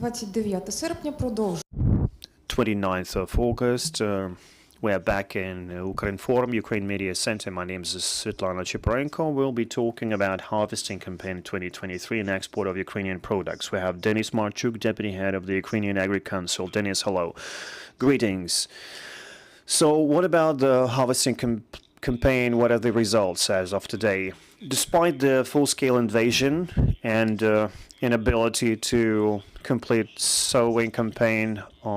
29 серпня продовжуємо. 29th of August, we're back in Ukrinform, Ukraine Media Center. My name is Svetlana Chiporenko. We'll be talking about harvesting campaign 2023 and export of Ukrainian products. We have Denis Marchuk, Deputy Head of the Ukrainian Agri Council. Denis, hello. Greetings. So what about the harvesting campaign? What are the results as of today? Despite the full-scale invasion and inability to complete sowing campaign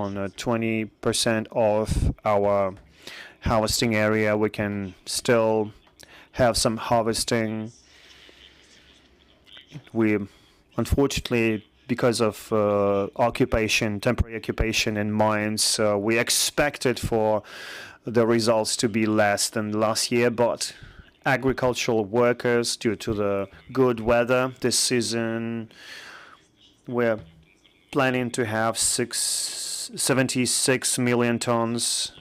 on 20% of our harvesting area, we can still have some harvesting. We unfortunately, because of temporary occupation in mines, we expected for the results to be less than last year, but agricultural workers, due to the good weather this season, we're planning to have 76 million tons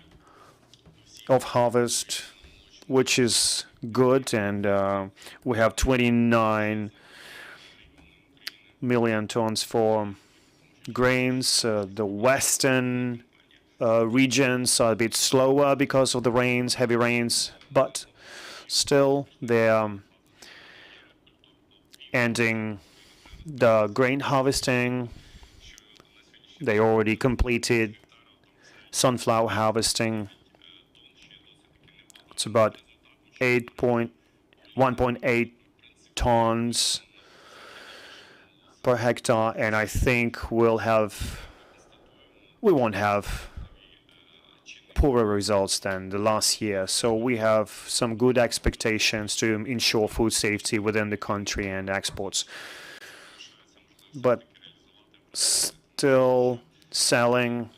of harvest, which is good, and we have 29 million tons for grains. The western regions are a bit slower because of the rains, heavy rains, but still they're ending the grain harvesting. They already completed sunflower harvesting. It's about 1.8 tons per hectare, and I think we won't have poorer results than the last year. So we have some good expectations to ensure food safety within the country and exports. But still, selling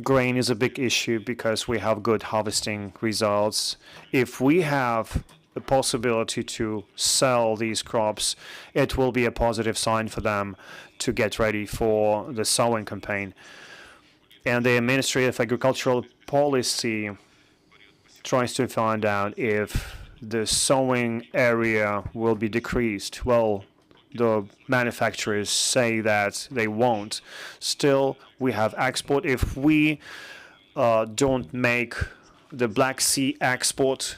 grain is a big issue because we have good harvesting results. If we have the possibility to sell these crops, it will be a positive sign for them to get ready for the sowing campaign. And the Ministry of Agricultural Policy tries to find out if the sowing area will be decreased. Well, the manufacturers say that they won't. Still, we have export. If we don't make the Black Sea export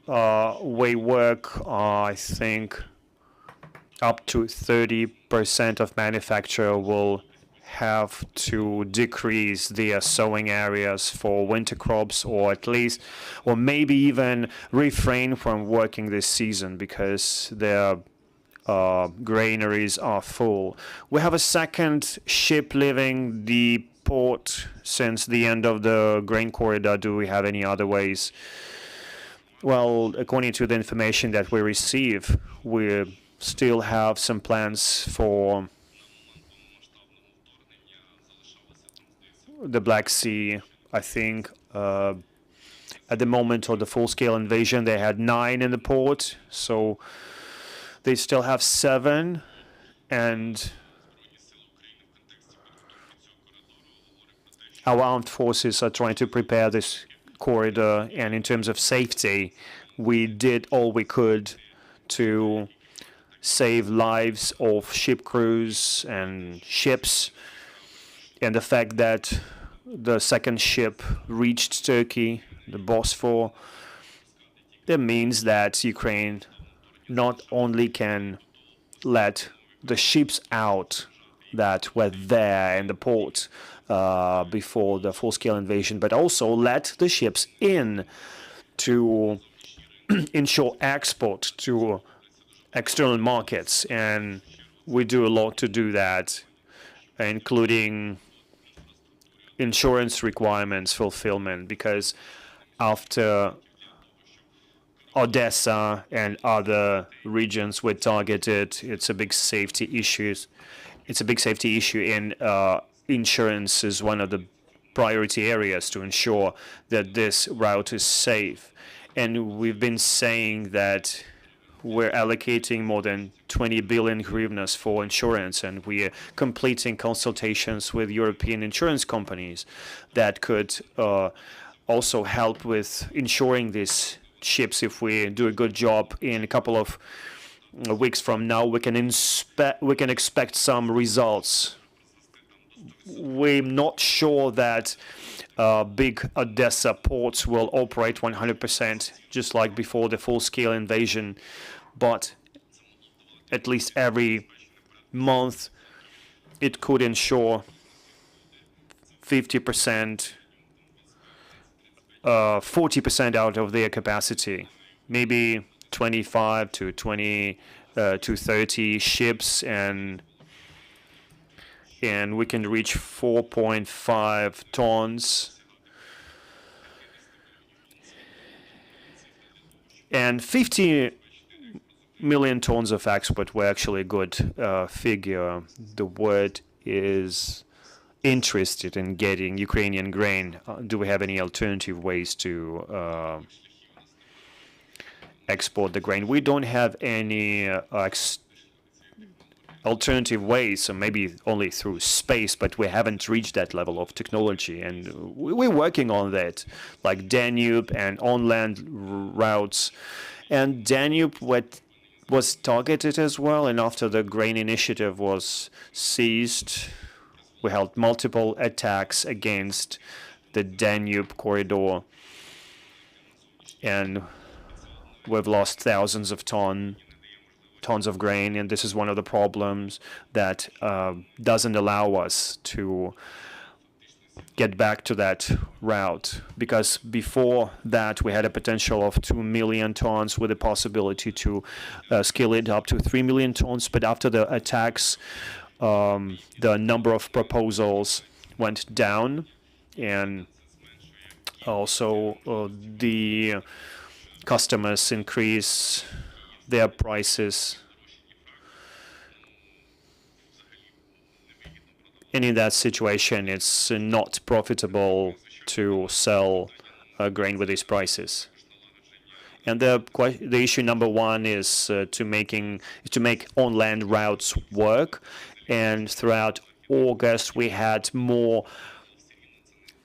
way work, I think up to 30% of manufacturer will have to decrease their sowing areas for winter crops, or at least, or maybe even refrain from working this season because their granaries are full. We have a second ship leaving the port since the end of the grain corridor. Do we have any other ways? Well, according to the information that we receive, we still have some plans for the Black Sea. I think at the moment of the full-scale invasion, they had 9 in the port, so they still have 7, and our armed forces are trying to prepare this corridor, and in terms of safety, we did all we could to save lives of ship crews and ships. And the fact that the second ship reached Turkey, the Bosphorus, that means that Ukraine not only can let the ships out that were there in the port before the full-scale invasion, but also let the ships in to ensure export to external markets. And we do a lot to do that, including insurance requirements fulfillment, because after Odessa and other regions were targeted, it's a big safety issue. It's a big safety issue, and insurance is one of the priority areas to ensure that this route is safe. And we've been saying that we're allocating more than 20 billion hryvnias for insurance, and we are completing consultations with European insurance companies that could also help with insuring these ships. If we do a good job, in a couple of weeks from now, we can expect some results we're not sure that big Odessa ports will operate 100%, just like before the full-scale invasion, but at least every month it could ensure 50%, 40% out of their capacity, maybe 25 to 20 to 30 ships, and we can reach 4.5 tons. And 50 million tons of export were actually a good figure. The word is interested in getting Ukrainian grain. Do we have any alternative ways to export the grain? We don't have any alternative ways, so maybe only through space, but we haven't reached that level of technology, and we're working on that, like Danube and on-land routes. And Danube was targeted as well, and after the grain initiative was seized, we held multiple attacks against the Danube corridor, and we've lost thousands of tons of grain, and this is one of the problems that doesn't allow us to get back to that route, because before that we had a potential of 2 million tons with a possibility to scale it up to 3 million tons. But after the attacks, the number of proposals went down, and also the customers increase their prices. And in that situation, it's not profitable to sell grain with these prices. And the issue number one is to make on-land routes work. And throughout August, we had more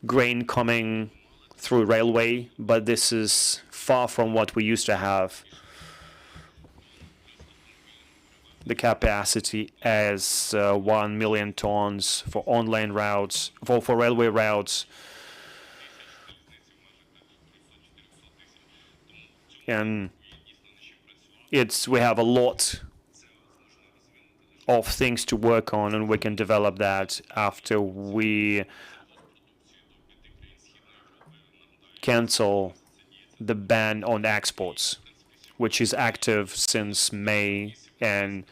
grain coming through railway, but this is far from what we used to have. The capacity as 1 million tons for on-land routes, for railway routes. And we have a lot of things to work on, and we can develop that after we cancel the ban on exports, which is active since May. And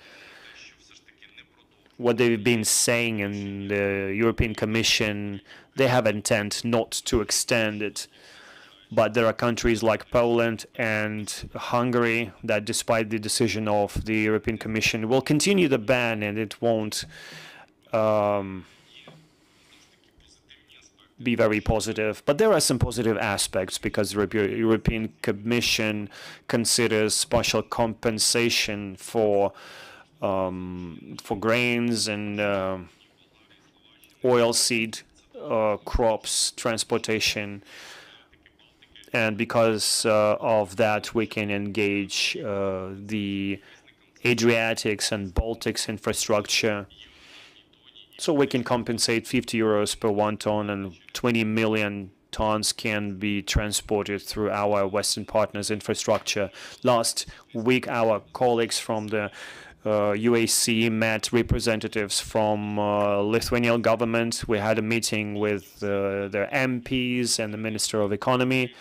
what they've been saying in the European Commission, they have intent not to extend it. But there are countries like Poland and Hungary that, despite the decision of the European Commission, will continue the ban, and it won't be very positive. But there are some positive aspects, because the European Commission considers partial compensation for grains and oilseed crops transportation, and because of that we can engage the Adriatics and Baltics infrastructure. So we can compensate 50 euros per 1 ton, and 20 million tons can be transported through our Western partners' infrastructure. Last week, our colleagues from the UAC met representatives from Lithuanian government. We had a meeting with their MPs and the Minister of Economy,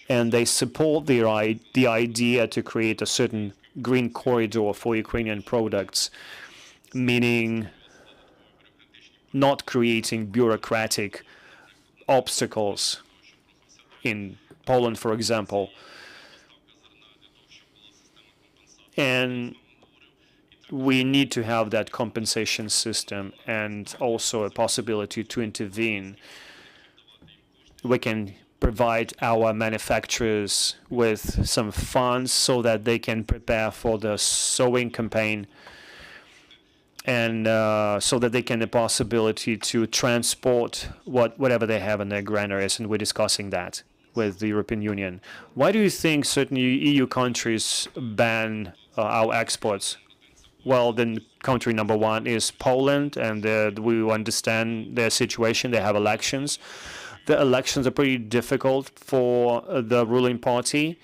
and they support the idea to create a certain green corridor for Ukrainian products, meaning not creating bureaucratic obstacles in Poland, for example. And we need to have that compensation system, and also a possibility to intervene. We can provide our manufacturers with some funds so that they can prepare for the sowing campaign, and so that they can have the possibility to transport whatever they have in their granaries, and we're discussing that with the European Union. Why do you think certain EU countries ban our exports? Well, then country number one is Poland, and we understand their situation. They have elections. The elections are pretty difficult for the ruling party,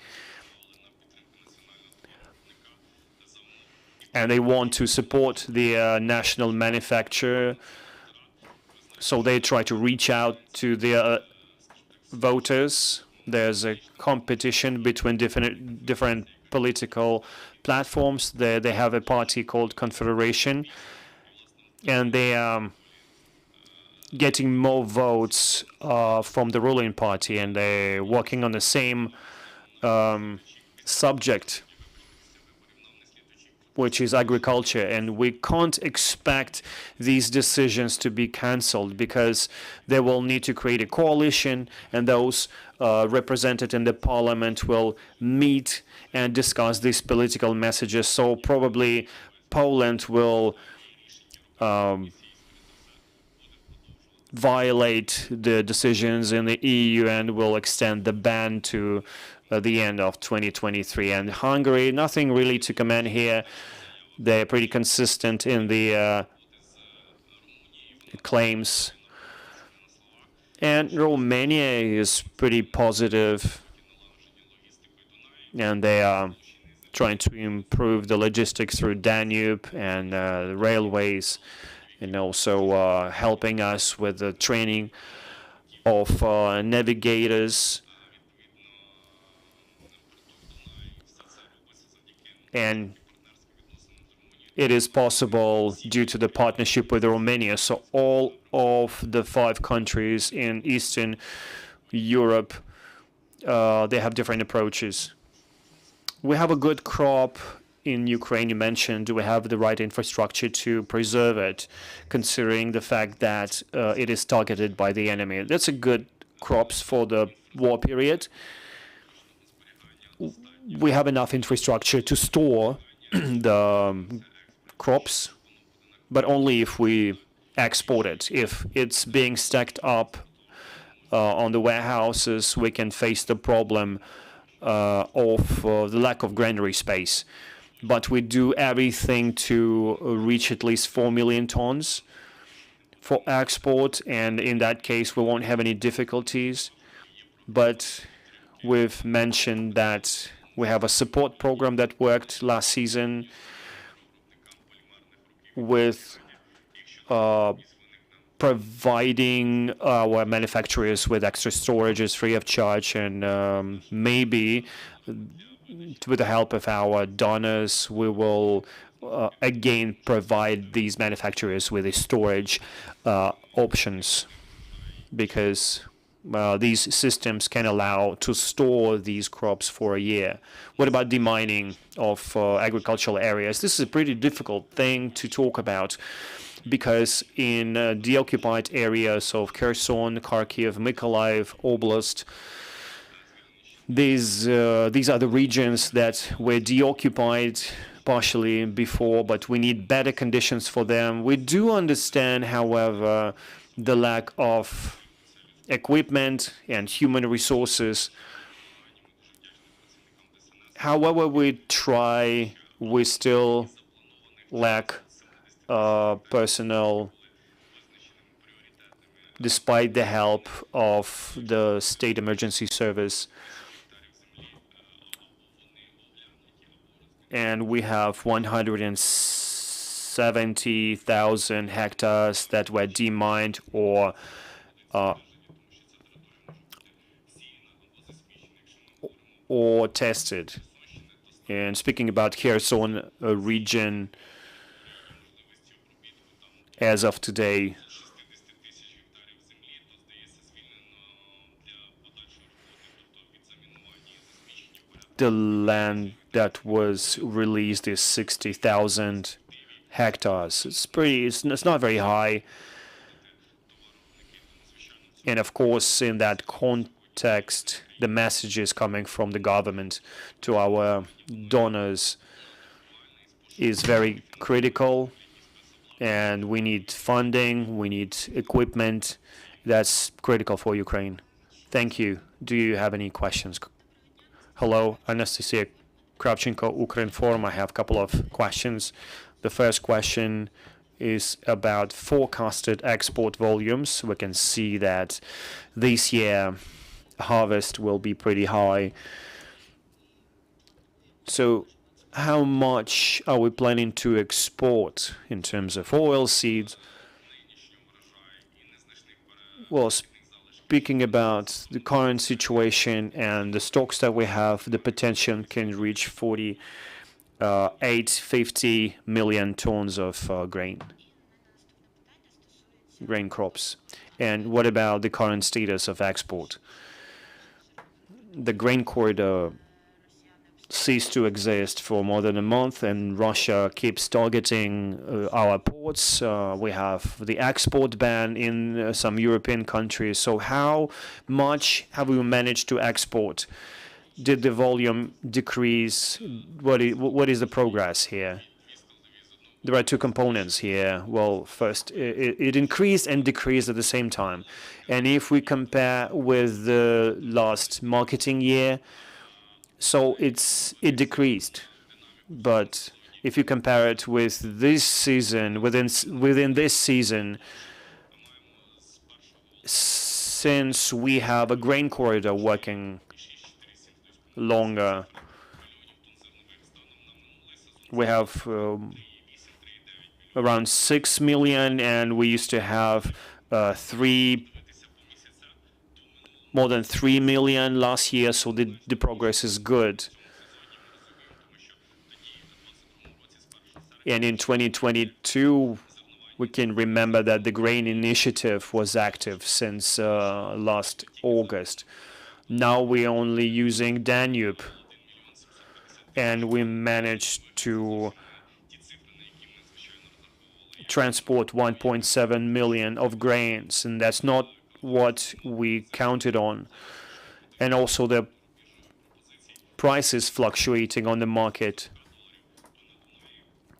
and they want to support the national manufacturer, so they try to reach out to their voters. There's a competition between different political platforms. They have a party called Confederation, and they are getting more votes from the ruling party, and they're working on the same subject, which is agriculture. And we can't expect these decisions to be cancelled, because they will need to create a coalition, and those represented in the parliament will meet and discuss these political messages. So probably Poland will violate the decisions in the EU and will extend the ban to the end of 2023. And Hungary, nothing really to comment here. They're pretty consistent in the claims. And Romania is pretty positive, and they are trying to improve the logistics through Danube and the railways, and also helping us with the training of navigators. And it is possible due to the partnership with Romania. So all of the 5 countries in Eastern Europe, they have different approaches. We have a good crop in Ukraine. You mentioned, do we have the right infrastructure to preserve it, considering the fact that it is targeted by the enemy? That's a good crops for the war period. We have enough infrastructure to store the crops, but only if we export it. If it's being stacked up on the warehouses, we can face the problem of the lack of granary space. But we do everything to reach at least 4 million tons for export, and in that case we won't have any difficulties. But we've mentioned that we have a support program that worked last season with providing our manufacturers with extra storages free of charge, and maybe with the help of our donors, we will again provide these manufacturers with the storage options, because these systems can allow to store these crops for a year. What about demining of agricultural areas? This is a pretty difficult thing to talk about, because in deoccupied areas of Kherson, Kharkiv, Mykolaiv Oblast, these are the regions that were deoccupied partially before, but we need better conditions for them. We do understand, however, the lack of equipment and human resources. However we try, we still lack personnel, despite the help of the State Emergency Service. And we have 170,000 hectares that were demined or tested. And speaking about Kherson region, as of today, the land that was released is 60,000 hectares. It's not very high. And of course, in that context, the messages coming from the government to our donors is very critical. And we need funding, we need equipment. That's critical for Ukraine. Thank you. Do you have any questions? Hello, Anastasia Kravchenko, Ukrinform. I have a couple of questions. The first question is about forecasted export volumes. We can see that this year harvest will be pretty high. So how much are we planning to export in terms of oilseeds? Well, speaking about the current situation and the stocks that we have, the potential can reach 50 million tons of grain crops. And what about the current status of export? The grain corridor ceased to exist for more than a month, and Russia keeps targeting our ports. We have the export ban in some European countries. So how much have we managed to export? Did the volume decrease? What is the progress here? There are two components here. Well, first, it increased and decreased at the same time. And if we compare with the last marketing year, so it decreased. But if you compare it with this season, within this season, since we have a grain corridor working longer, we have around 6 million, and we used to have more than 3 million last year, so the progress is good. And in 2022, we can remember that the grain initiative was active since last August. Now we're only using Danube, and we managed to transport 1.7 million of grains, and that's not what we counted on. And also the prices fluctuating on the market.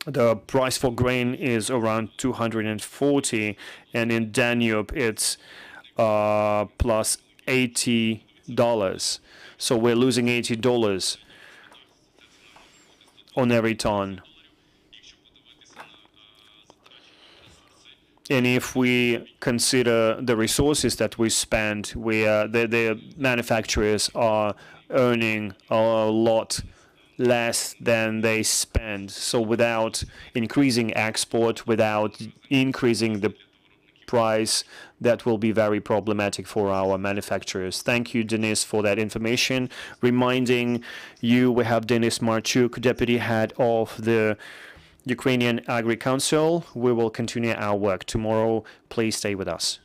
The price for grain is around 240, and in Danube it's plus $80. So we're losing $80 on every ton. And if we consider the resources that we spend, the manufacturers are earning a lot less than they spend. So without increasing export, without increasing the price, that will be very problematic for our manufacturers. Thank you, Denis, for that information. Reminding you, we have Denis Marchuk, Deputy Head of the Ukrainian Agri Council. We will continue our work tomorrow. Please stay with us.